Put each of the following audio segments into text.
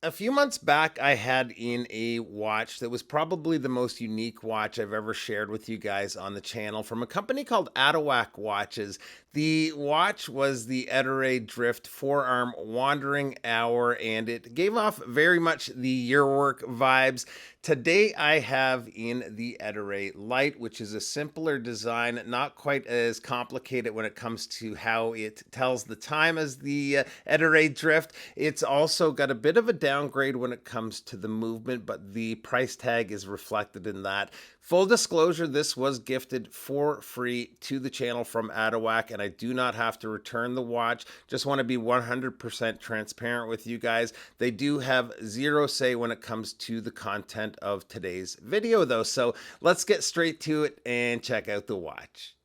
A few months back, I had in a watch that was probably the most unique watch I've ever shared with you guys on the channel from a company called Atowak Watches. The watch was the Ettore Drift forearm wandering hour, and it gave off very much the year work vibes. Today, I have in the Ettore Lite, which is a simpler design, not quite as complicated when it comes to how it tells the time as the Ettore Drift. It's also got a bit of a downgrade when it comes to the movement, but the price tag is reflected in that. Full disclosure, this was gifted for free to the channel from Atowak, and I do not have to return the watch. Just want to be 100% transparent with you guys. They do have zero say when it comes to the content of today's video, though. So let's get straight to it and check out the watch.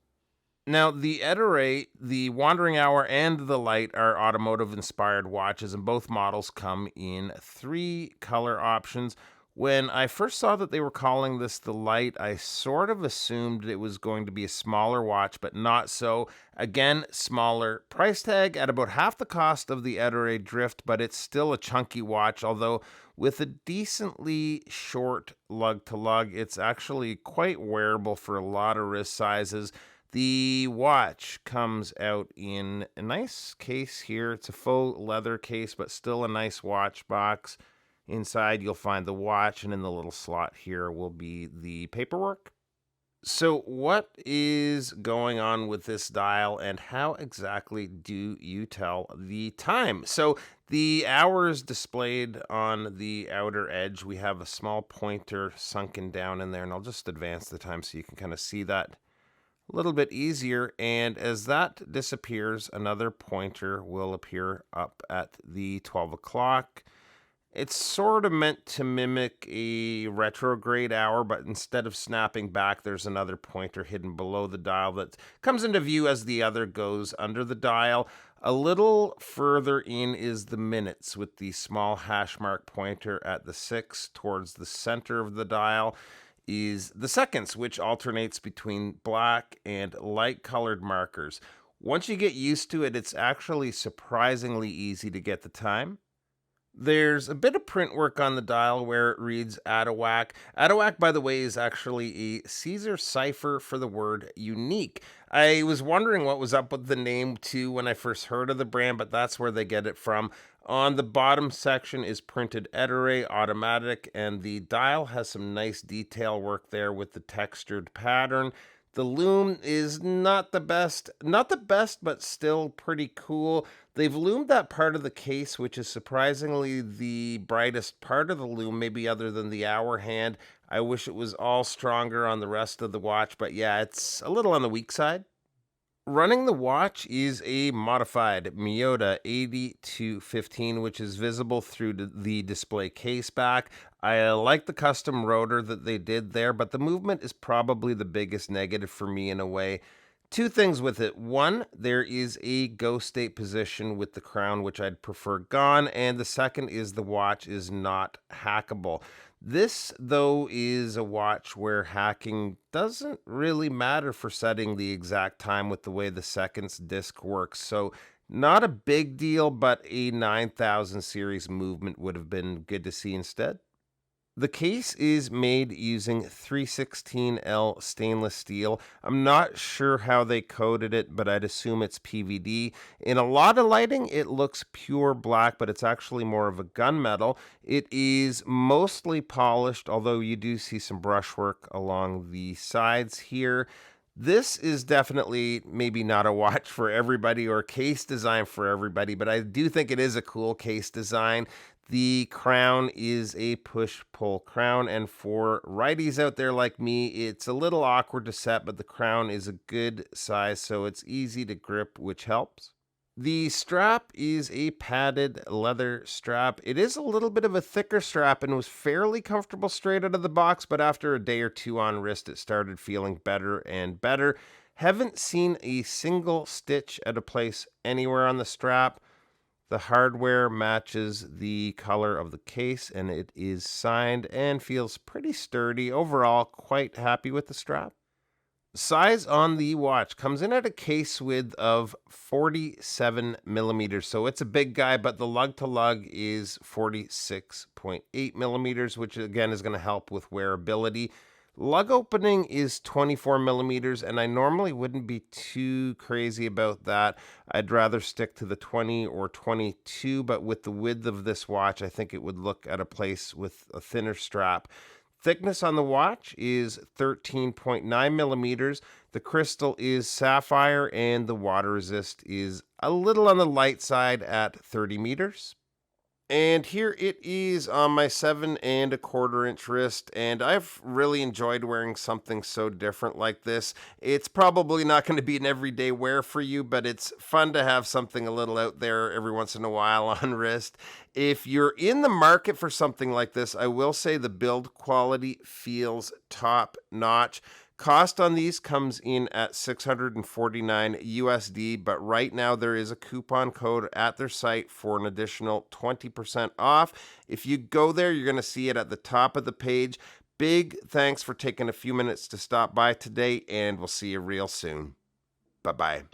Now, the Ettore, the Wandering Hour, and the Light are automotive inspired watches, and both models come in three color options. When I first saw that they were calling this the Light, I sort of assumed it was going to be a smaller watch, but not so. Again, smaller price tag at about half the cost of the Ettore Drift, but it's still a chunky watch, although with a decently short lug to lug, it's actually quite wearable for a lot of wrist sizes. The watch comes out in a nice case here. It's a faux leather case, but still a nice watch box. Inside, you'll find the watch, and in the little slot here will be the paperwork. So, what is going on with this dial, and how exactly do you tell the time? So, the hours displayed on the outer edge, we have a small pointer sunken down in there, and I'll just advance the time so you can kind of see that a little bit easier. And as that disappears, another pointer will appear up at the 12 o'clock. It's sort of meant to mimic a retrograde hour, but instead of snapping back, there's another pointer hidden below the dial that comes into view as the other goes under the dial. A little further in is the minutes with the small hash mark pointer at the 6 towards the center of the dial is the seconds, which alternates between black and light colored markers. Once you get used to it, it's actually surprisingly easy to get the time. There's a bit of print work on the dial where it reads Atowak. Atowak, by the way, is actually a Caesar cipher for the word unique. I was wondering what was up with the name too when I first heard of the brand, but that's where they get it from. On the bottom section is printed Ettore automatic, and the dial has some nice detail work there with the textured pattern. The loom is not the best, but still pretty cool. They've loomed that part of the case, which is surprisingly the brightest part of the loom, maybe other than the hour hand. I wish it was all stronger on the rest of the watch, but yeah, it's a little on the weak side. Running the watch is a modified Miyota 8215, which is visible through the display case back. I like the custom rotor that they did there, but the movement is probably the biggest negative for me in a way. Two things with it. One, there is a go state position with the crown, which I'd prefer gone. And the second is the watch is not hackable. This, though, is a watch where hacking doesn't really matter for setting the exact time with the way the seconds disc works. So, not a big deal, but a 9000 series movement would have been good to see instead. The case is made using 316L stainless steel. I'm not sure how they coated it, but I'd assume it's PVD. In a lot of lighting, it looks pure black, but it's actually more of a gunmetal. It is mostly polished, although you do see some brushwork along the sides here. This is definitely maybe not a watch for everybody or a case design for everybody, but I do think it is a cool case design. The crown is a push-pull crown, and for righties out there like me, it's a little awkward to set, but the crown is a good size, so it's easy to grip, which helps. The strap is a padded leather strap. It is a little bit of a thicker strap and was fairly comfortable straight out of the box, but after a day or two on wrist, it started feeling better and better. Haven't seen a single stitch out of place anywhere on the strap. The hardware matches the color of the case, and it is signed and feels pretty sturdy. Overall, quite happy with the strap. Size on the watch comes in at a case width of 47 millimeters. So it's a big guy, but the lug to lug is 46.8 millimeters, which again is going to help with wearability. Lug opening is 24 millimeters, and I normally wouldn't be too crazy about that. I'd rather stick to the 20 or 22, but with the width of this watch, I think it would look at a place with a thinner strap. Thickness on the watch is 13.9 millimeters. The crystal is sapphire, and the water resist is a little on the light side at 30 meters. And here it is on my 7.25 inch wrist, and I've really enjoyed wearing something so different like this. It's probably not going to be an everyday wear for you, but it's fun to have something a little out there every once in a while on wrist. If you're in the market for something like this, I will say the build quality feels top notch. Cost on these comes in at 649 USD, but right now there is a coupon code at their site for an additional 20% off. If you go there, you're going to see it at the top of the page. Big thanks for taking a few minutes to stop by today, and we'll see you real soon. Bye-bye.